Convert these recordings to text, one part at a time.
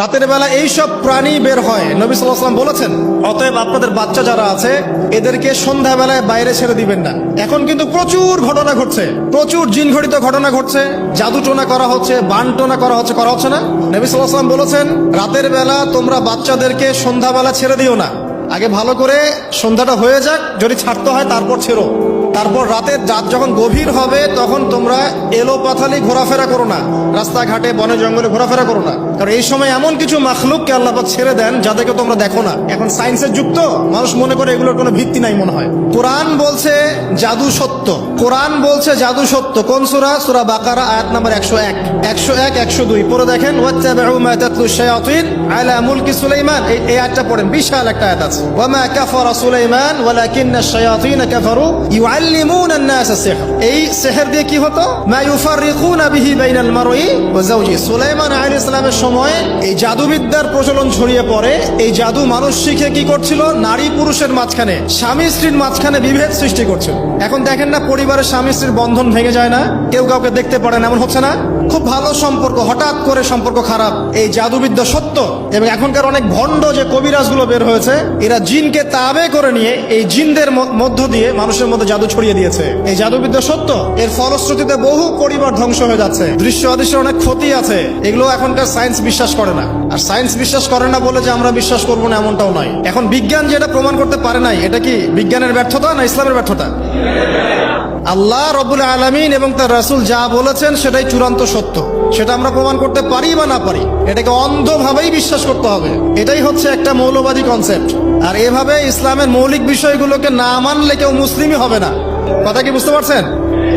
রাতের বেলা এই সব প্রাণী বের হয়, নবী সাল্লাল্লাহু আলাইহি ওয়াসাল্লাম বলেছেন, অতএব আপনাদের বাচ্চা যারা আছে এদেরকে সন্ধ্যাবেলায় বাইরে ছেড়ে দিবেন না। এখন কিন্তু প্রচুর ঘটনা ঘটছে, প্রচুর জিনঘটিত ঘটনা ঘটছে, জাদু টোনা করা হচ্ছে, বান টোনা করা হচ্ছে না। নবী সাল্লাল্লাহু আলাইহি ওয়াসাল্লাম বলেছেন, রাতের বেলা তোমরা বাচ্চাদেরকে সন্ধ্যাবেলা ছেড়ে দিও না, আগে ভালো করে সন্ধ্যাটা হয়ে যাক, যদি ছাড়তে হয় তারপর ছেড়ো। তারপর রাতের রাত যখন গভীর হবে তখন তোমরা এলোপাথালি ঘোরাফেরা করো না, রাস্তাঘাটে বনে জঙ্গলে ঘোরাফেরা করো না, কারণ এই সময় এমন কিছু মাখলুককে আল্লাহ পাক ছেড়ে দেন যাদেরকে তোমরা দেখো না। এখন সায়েন্সের যুগ তো, মানুষ মনে করে এগুলোর কোনো ভিত্তি নাই মনে হয়। কোরআন বলছে জাদু সত্য, কোরআন বলছে জাদু সত্য। কোন সূরা? সূরা বাকারা আয়াত নাম্বার 101, 102 পড়ে দেখেন, ওয়াত্তাবিউ মা তাতলু শায়াতিন আলা মুলকি সুলাইমান। এই আয়াতটা পড়েন, বিশাল একটা আয়াত আছে। ওয়া মা কাফারা সুলাইমান ওয়ালাকিন্না শায়াতিন কাফারু ইউআল্লিমুনা আন-নাস সিহর। এই সিহর দিয়ে কি হতো? মা ইউফাররিকুনা বিহি বাইনাল মারই ওয়া যাওজি। সুলাইমান আলাইহিস সালামের সময় এই জাদুবিদ্যার প্রচলন ছড়িয়ে পড়ে। এই জাদু মানুষ শিখে কি করছিল? নারী পুরুষের মাঝখানে, স্বামী স্ত্রীর মাঝখানে বিভেদ সৃষ্টি করছিল। এখন দেখেন না, পরিবারের স্বামী স্ত্রীর বন্ধন ভেঙে যায় না, কেউ কাউকে দেখতে পারে না, এমন হচ্ছে না? খুব ভালো সম্পর্ক হঠাৎ করে সম্পর্ক খারাপ। এই জাদুবিদ্যা সত্য। এবং এখনকার অনেক ভণ্ড যে কবিরাজগুলো বের হয়েছে, এরা জিনকে তাবে করে নিয়ে এই জিনদের মধ্য দিয়ে মানুষের মধ্যে জাদু ছড়িয়ে দিয়েছে। এই জাদুবিদ্যা সত্য। এর ফলশ্রুতিতে বহু পরিবার ধ্বংস হয়ে যাচ্ছে, দৃশ্য অদৃশ্য অনেক ক্ষতি আছে। এগুলো এখনকার সায়েন্স বিশ্বাস করে না। আর সায়েন্স বিশ্বাস করে না বলে যে আমরা বিশ্বাস করবো না এমনটাও নয়। এখন বিজ্ঞান যেটা প্রমাণ করতে পারে নাই, এটা কি বিজ্ঞানের ব্যর্থতা না ইসলামের ব্যর্থতা? আল্লাহ রব্বুল আলামিন এবং তার রাসূল যা বলেছেন সেটাই চূড়ান্ত সত্য। সেটা আমরা প্রমাণ করতে পারি বা না পারি, এটাকে অন্ধভাবেই বিশ্বাস করতে হবে। এটাই হচ্ছে একটা মৌলবাদী কনসেপ্ট। আর এভাবে ইসলামের মৌলিক বিষয়গুলোকে না মানলে কেউ মুসলিমই হবে না। কথা কি বুঝতে পারছেন?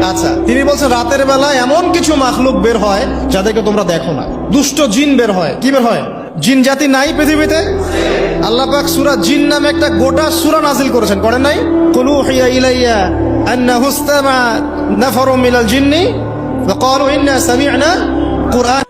আচ্ছা, তিনি বলছেন রাতের বেলা এমন কিছু মাখলুক বের হয় যাদেরকে তোমরা দেখো না। দুষ্ট জিন বের হয়। কি বের হয়? জিন জাতি নাই পৃথিবীতে? আল্লাহ পাক সূরা জিন নামে একটা গোটা সূরা নাজিল করেছেন, করেন নাই? কুল উহিয়া ইলাইয়া আন্নাহু ইসতামা নাফারুম মিনাল জিন্নি ওয়া ক্বালু ইন্না সামি'না কুরআন